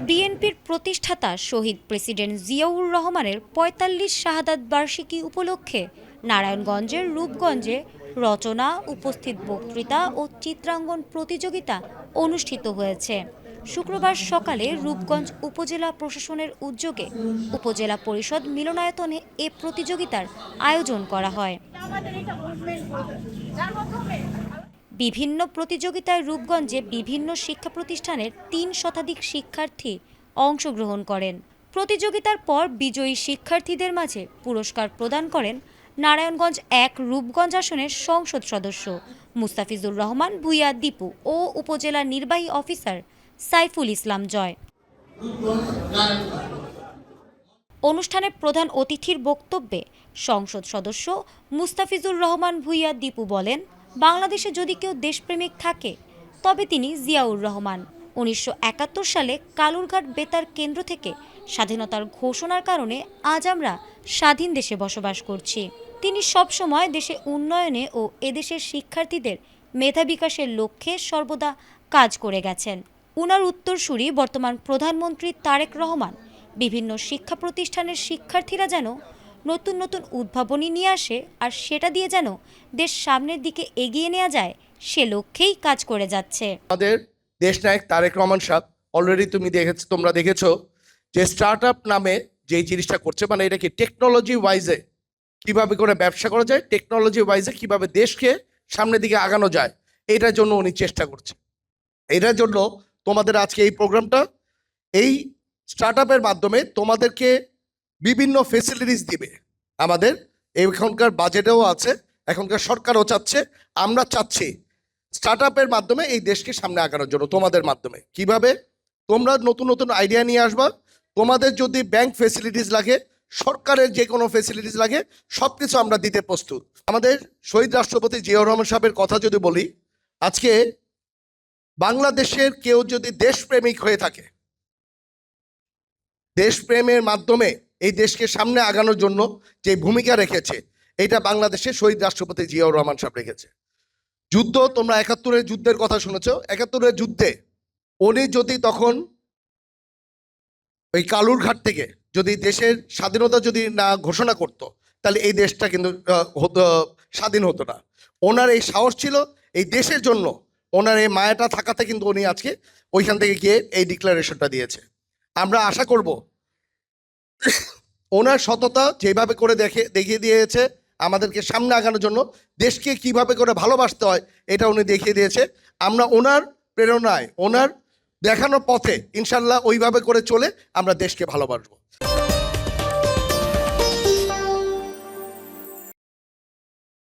বিএনপির প্রতিষ্ঠাতা শহীদ প্রেসিডেন্ট জিয়াউর রহমানের ৪৫ শাহাদাত বার্ষিকী উপলক্ষে নারায়ণগঞ্জের রূপগঞ্জে রচনা, উপস্থিত বক্তৃতা ও চিত্রাঙ্কন প্রতিযোগিতা অনুষ্ঠিত হয়েছে। শুক্রবার সকালে রূপগঞ্জ উপজেলা প্রশাসনের উদ্যোগে উপজেলা পরিষদ মিলনায়তনে এ প্রতিযোগিতার আয়োজন করা হয়। বিভিন্ন প্রতিযোগিতায় রূপগঞ্জে বিভিন্ন শিক্ষা প্রতিষ্ঠানের ৩ শতাধিক শিক্ষার্থী অংশগ্রহণ করেন। প্রতিযোগিতার পর বিজয়ী শিক্ষার্থীদের মাঝে পুরস্কার প্রদান করেন নারায়ণগঞ্জ ১ রূপগঞ্জ আসনের সংসদ সদস্য মুস্তাফিজুর রহমান ভূঁইয়া দীপু ও উপজেলা নির্বাহী অফিসার সাইফুল ইসলাম জয়। অনুষ্ঠানে প্রধান অতিথির বক্তব্যে সংসদ সদস্য মুস্তাফিজুর রহমান ভূঁইয়া দীপু বলেন, বাংলাদেশে যদি কেউ দেশপ্রেমিক থাকে তবে তিনি জিয়াউর রহমান। ১৯৭১ সালে কালুরঘাট বেতার কেন্দ্র থেকে স্বাধীনতার ঘোষণার কারণে আজ আমরা স্বাধীন দেশে বসবাস করছি। তিনি সবসময় দেশে উন্নয়নে ও এদেশের শিক্ষার্থীদের মেধা বিকাশের লক্ষ্যে সর্বদা কাজ করে গেছেন। উনার উত্তরসূরি বর্তমান প্রধানমন্ত্রী তারেক রহমান বিভিন্ন শিক্ষা প্রতিষ্ঠানের শিক্ষার্থীরা যেন নতুন নতুন উদ্ভাবনী নিয়ে আসে আর সেটা দিয়ে যেন দেশ সামনের দিকে এগিয়ে নেওয়া যায় সে লক্ষ্যেই কাজ করে যাচ্ছে। আমাদের দেশনায়ক তারেক রহমান সাহেব অলরেডি তোমরা দেখেছো যে স্টার্টআপ নামে যে জিনিসটা করছে, মানে এটা কি টেকনোলজি ওয়াইজে কিভাবে করে ব্যবসা করা যায়, টেকনোলজি ওয়াইজে কিভাবে দেশকে সামনের দিকে আগানো যায়, এটার জন্য উনি চেষ্টা করছে। এটার জন্য তোমাদের আজকে এই প্রোগ্রামটা, এই স্টার্টআপের মাধ্যমে তোমাদেরকে বিভিন্ন ফেসিলিটিস দিবে। আমাদের এখনকার বাজেটেও আছে, এখনকার সরকারও চাচ্ছে, আমরা চাচ্ছি স্টার্টআপের মাধ্যমে এই দেশকে সামনে আগানোর জন্য তোমাদের মাধ্যমে কিভাবে তোমরা নতুন নতুন আইডিয়া নিয়ে আসবা। তোমাদের যদি ব্যাংক ফেসিলিটিস লাগে, সরকারের যে কোনো ফেসিলিটিস লাগে, সব কিছু আমরা দিতে প্রস্তুত। আমাদের শহীদ রাষ্ট্রপতি জিয়াউর রহমান সাহেবের কথা যদি বলি, আজকে বাংলাদেশের কেউ যদি দেশপ্রেমিক হয়ে থাকে, দেশপ্রেমের মাধ্যমে এই দেশকে সামনে আগানোর জন্য যে ভূমিকা রেখেছে, এটা বাংলাদেশের শহীদ রাষ্ট্রপতি জিয়াউর রহমান সাহেব রেখেছে। যুদ্ধ, তোমরা ৭১-এর যুদ্ধের কথা শুনেছো। ৭১-এর যুদ্ধে উনি যদি তখন ওই কালুরঘাট থেকে যদি দেশের স্বাধীনতা যদি না ঘোষণা করতো, তাহলে এই দেশটা কিন্তু স্বাধীন হতো না। ওনার এই সাহস ছিল, এই দেশের জন্য ওনার এই মায়াটা থাকাতে কিন্তু উনি আজকে ওইখান থেকে গিয়ে এই ডিক্লারেশনটা দিয়েছে। আমরা আশা করব ওনার সততা যেভাবে করে দেখিয়ে দিয়েছে আমাদেরকে সামনে আগানোর জন্য, দেশকে কিভাবে করে ভালোবাসতে হয় এটা উনি দেখিয়ে দিয়েছে। আমরা ওনার প্রেরণায়, ওনার দেখানোর পথে ইনশাল্লাহ ওইভাবে করে চলে আমরা দেশকে ভালোবাসবো।